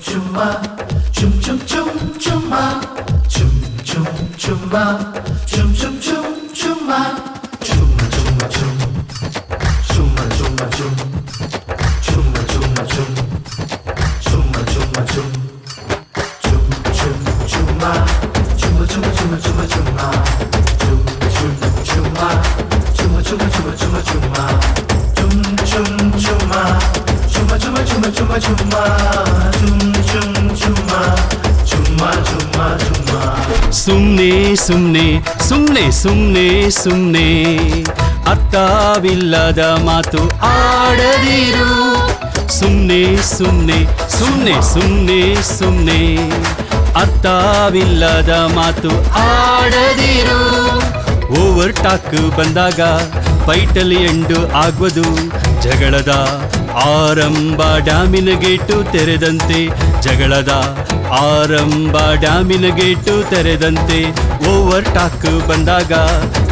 chumma, chum chum chum chumma, chum chum chumma, chum chum chum chumma, chumma chumma chum, chumma chumma chum, chumma chumma chum, chumma chumma chum, chum chum chumma, chumma chumma chumma chumma chumma, chum chum chumma, chumma chumma chumma chumma chumma, chum chum chumma, chumma chumma chumma chumma chumma, chum chum chumma, chumma chumma chumma. ಸುಮ್ನೆ ಸುಮ್ನೆ ಸುಮ್ನೆ ಸುಮ್ನೆ ಸುಮ್ನೆ ಅರ್ಥವಿಲ್ಲದ ಮಾತು ಆಡದಿರು. ಸುಮ್ನೆ ಸುಮ್ನೆ ಸುಮ್ನೆ ಸುಮ್ನೆ ಸುಮ್ನೆ ಅರ್ಥವಿಲ್ಲದ ಮಾತು ಆಡದಿರು. ಓವರ್ ಟಾಕ್ ಬಂದಾಗ ಫೈಟಲ್ಲಿ ಎಂಡು ಆಗುವುದು. ಜಗಳದ ಆರಂಭ ಡ್ಯಾಮಿನ ಗೇಟು ತೆರೆದಂತೆ, ಜಗಳದ ಆರಂಭ ಡ್ಯಾಮಿನ ಗೇಟು ತೆರೆದಂತೆ. ಓವರ್ ಟಾಕ್ ಬಂದಾಗ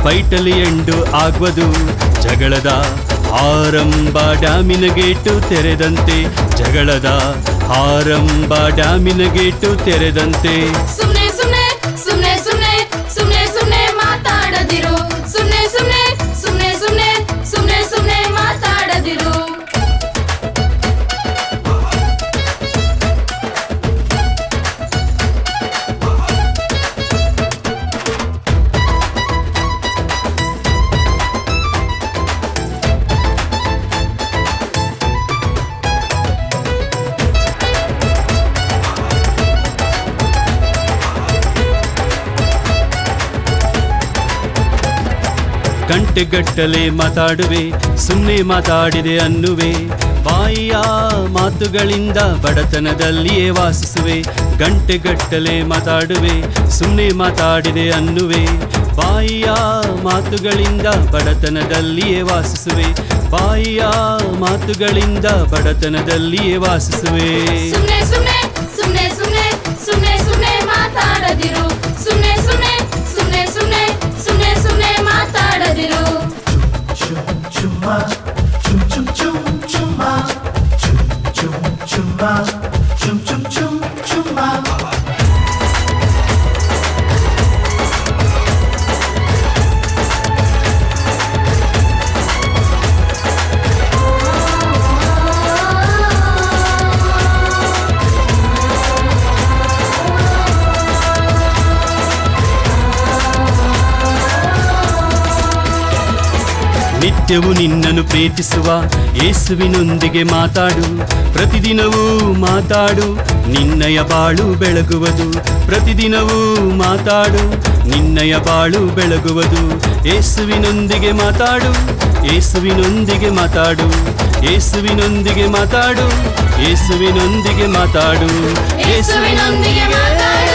ಫೈಟಲ್ಲಿ ಎಂಡು ಆಗುವುದು. ಜಗಳದ ಆರಂಭ ಡ್ಯಾಮಿನ ಗೇಟು ತೆರೆದಂತೆ, ಜಗಳದ ಆರಂಭ ಡ್ಯಾಮಿನ ಗೇಟು ತೆರೆದಂತೆ. ಸುಮ್ನೆ ಸುಮ್ನೆ ಸುಮ್ನೆ ಸುಮ್ನೆ ಸುಮ್ನೆ ಸುಮ್ನೆ ಮಾತಾಡದಿರು. ಸುಮ್ನೆ ಸುಮ್ನೆ ಸುಮ್ನೆ ಸುಮ್ನೆ ಸುಮ್ನೆ ಸುಮ್ನೆ ಮಾತಾಡದಿರು. ಗಂಟೆಗಟ್ಟಲೆ ಮಾತಾಡುವೆ, ಸುಮ್ಮನೆ ಮಾತಾಡಿದೆ ಅನ್ನುವೆ. ಬಾಯಿಯ ಮಾತುಗಳಿಂದ ಬಡತನದಲ್ಲಿಯೇ ವಾಸಿಸುವೆ. ಗಂಟೆಗಟ್ಟಲೆ ಮಾತಾಡುವೆ, ಸುಮ್ಮನೆ ಮಾತಾಡಿದೆ ಅನ್ನುವೆ. ಬಾಯಿಯ ಮಾತುಗಳಿಂದ ಬಡತನದಲ್ಲಿಯೇ ವಾಸಿಸುವೆ. ಬಾಯಿಯ ಮಾತುಗಳಿಂದ ಬಡತನದಲ್ಲಿಯೇ ವಾಸಿಸುವೆ. ಸುಮ್ನೆ ಸುಮ್ನೆ ಸುಮ್ನೆ ಸುಮ್ನೆ ಸುಮ್ನೆ ಸುಮ್ನೆ ಮಾತಾಡದಿರು. ಸುಮ್ನೆ ಸುಮ್ನೆ ಸುಮ್ನೆ ಸುಮ್ನೆ ಸುಮ್ನೆ ಸುಮ್ನೆ ಮಾತಾಡದಿರು. Chum chumma, chum chum chum chumma, chum chum chumma, chum chum chum chumma. ನಿತ್ಯವೂ ನಿನ್ನನ್ನು ಪ್ರೀತಿಸುವ ಯೇಸುವಿನೊಂದಿಗೆ ಮಾತಾಡು. ಪ್ರತಿದಿನವೂ ಮಾತಾಡು, ನಿನ್ನಯ ಬಾಳು ಬೆಳಗುವುದು. ಪ್ರತಿದಿನವೂ ಮಾತಾಡು, ನಿನ್ನಯ ಬಾಳು ಬೆಳಗುವುದು. ಯೇಸುವಿನೊಂದಿಗೆ ಮಾತಾಡು, ಯೇಸುವಿನೊಂದಿಗೆ ಮಾತಾಡು, ಯೇಸುವಿನೊಂದಿಗೆ ಮಾತಾಡು, ಯೇಸುವಿನೊಂದಿಗೆ ಮಾತಾಡು, ಯೇಸುವಿನೊಂದಿಗೆ ಮಾತಾಡು.